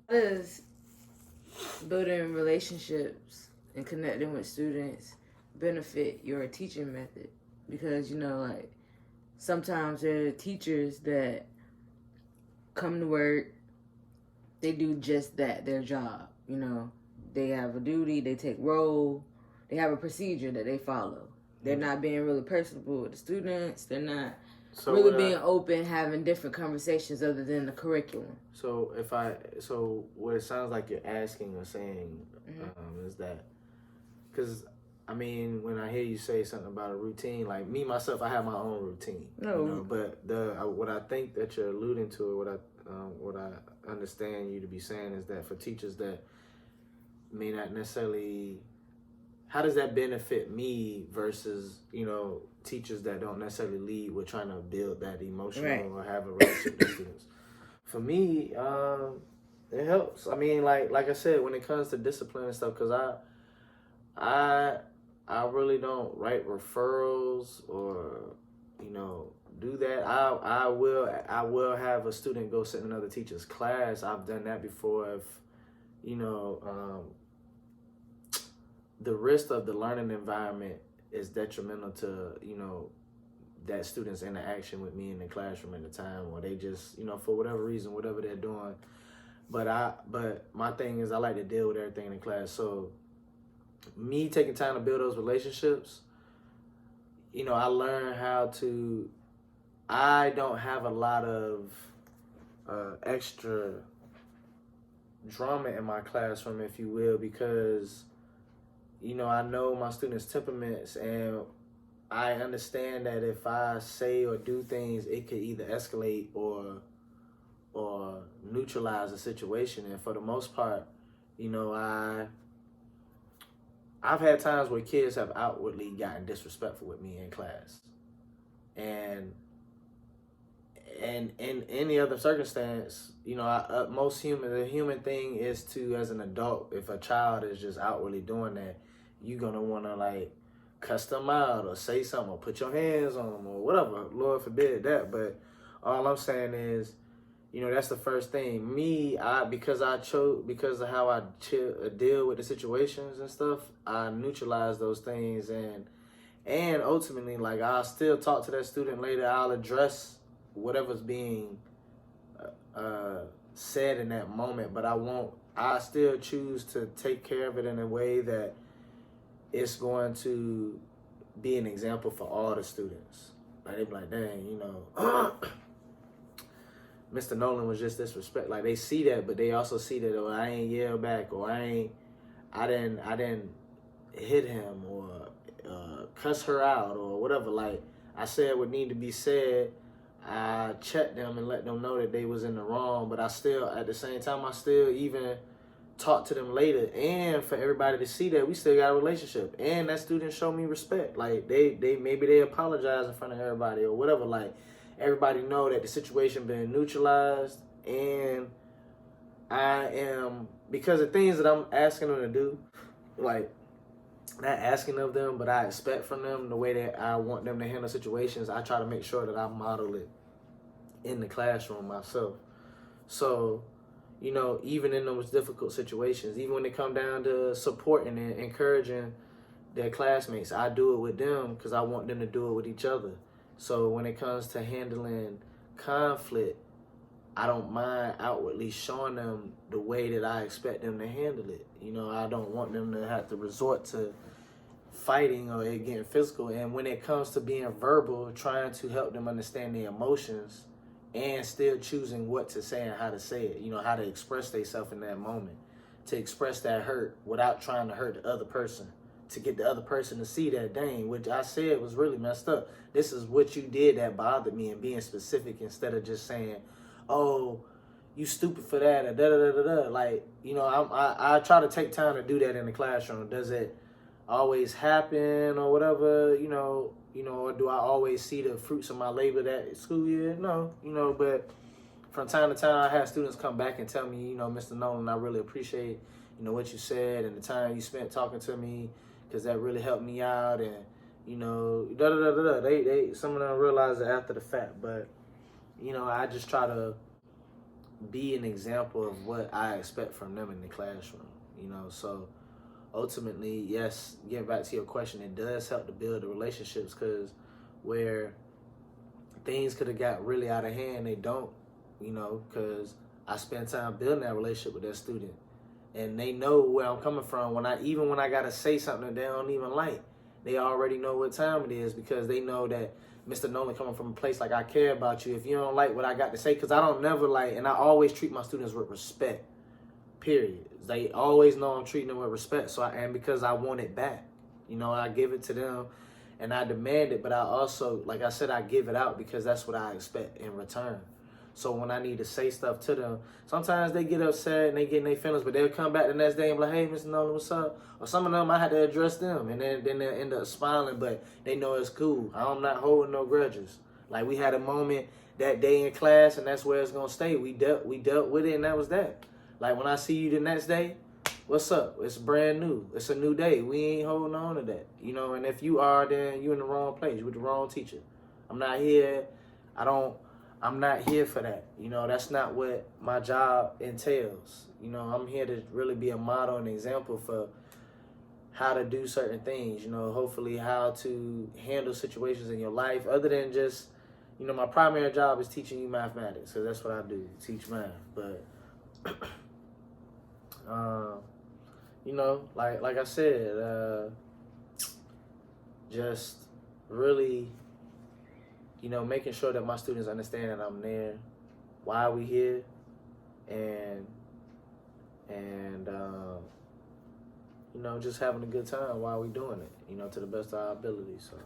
does building relationships and connecting with students benefit your teaching method? Because, like, sometimes there are teachers that come to work, they do just that, their job. They have a duty, they take roll, they have a procedure that they follow. They're not being really personable with the students. They're not really being open, having different conversations other than the curriculum. So what it sounds like you're asking or saying is that, because I mean, when I hear you say something about a routine, like me myself, I have my own routine. No. But what I think that you're alluding to, or what I understand you to be saying, is that for teachers that may not necessarily, how does that benefit me versus teachers that don't necessarily lead with trying to build that emotional or have a relationship with students? For me, it helps. I mean, like I said, when it comes to discipline and stuff, because I really don't write referrals or do that. I will have a student go sit in another teacher's class. I've done that before. If the risk of the learning environment is detrimental to that student's interaction with me in the classroom at the time, or they just for whatever reason, whatever they're doing. But my thing is, I like to deal with everything in the class. So me taking time to build those relationships, I learned how to. I don't have a lot of extra drama in my classroom, if you will, because I know my students' temperaments, and I understand that if I say or do things, it could either escalate or neutralize the situation. And for the most part, I've had times where kids have outwardly gotten disrespectful with me in class, and in any other circumstance, the human thing is to, as an adult, if a child is just outwardly doing that, you're gonna want to like cuss them out or say something or put your hands on them or whatever. Lord forbid that. But all I'm saying is, that's the first thing. Me, because of how I deal with the situations and stuff, I neutralize those things, and ultimately, like, I'll still talk to that student later. I'll address whatever's being said in that moment, but I still choose to take care of it in a way that it's going to be an example for all the students. Like, they be like, dang, Mr. Nolan was just disrespect. Like, they see that, but they also see that, oh, I ain't yell back, or I didn't hit him, or cuss her out, or whatever. Like, I said what needed to be said. I checked them and let them know that they was in the wrong, but at the same time, I still even talk to them later, and for everybody to see that we still got a relationship, and that student showed me respect. Like, maybe they apologize in front of everybody or whatever. Like, everybody know that the situation been neutralized, and I am, because the things that I'm asking them to do, like, not asking of them, but I expect from them the way that I want them to handle situations, I try to make sure that I model it in the classroom myself. So, even in those difficult situations, even when it come down to supporting and encouraging their classmates, I do it with them because I want them to do it with each other. So when it comes to handling conflict, I don't mind outwardly showing them the way that I expect them to handle it. I don't want them to have to resort to fighting or it getting physical. And when it comes to being verbal, trying to help them understand their emotions and still choosing what to say and how to say it, how to express themselves in that moment, to express that hurt without trying to hurt the other person, to get the other person to see that, dang, what I said was really messed up. This is what you did that bothered me, and being specific instead of just saying, oh, you stupid for that, or da-da-da-da-da. Like, I try to take time to do that in the classroom. Does it always happen or whatever, or do I always see the fruits of my labor that school year? No, but from time to time, I have students come back and tell me, Mr. Nolan, I really appreciate, what you said and the time you spent talking to me, because that really helped me out, and, da-da-da-da-da. They some of them realize it after the fact, but, I just try to be an example of what I expect from them in the classroom, you know. So ultimately, yes, getting back to your question, it does help to build the relationships, because where things could have got really out of hand, they don't, you know, because I spend time building that relationship with that student, and they know where I'm coming from. When I gotta say something that they don't even like, they already know what time it is, because they know that Mr. Nolan coming from a place like, I care about you. If you don't like what I got to say, because I don't never like, and I always treat my students with respect, period. They always know I'm treating them with respect. And because I want it back, you know, I give it to them and I demand it, but I also, like I said, I give it out because that's what I expect in return. So when I need to say stuff to them, sometimes they get upset and they get in their feelings, but they'll come back the next day and be like, hey, Mr. Nolan, what's up? Or some of them, I had to address them, and then they'll end up smiling, but they know it's cool. I'm not holding no grudges. Like, we had a moment that day in class, and that's where it's going to stay. We dealt with it, and that was that. Like, when I see you the next day, what's up? It's brand new. It's a new day. We ain't holding on to that. You know, and if you are, then you're in the wrong place. You're with the wrong teacher. I'm not here. I'm not here for that. You know, that's not what my job entails. You know, I'm here to really be a model and example for how to do certain things. You know, hopefully how to handle situations in your life other than just, you know, my primary job is teaching you mathematics. So that's what I do, teach math. But you know, like I said, just really, you know, making sure that my students understand that I'm there, why we here, and you know, just having a good time while we doing it, you know, to the best of our ability. So.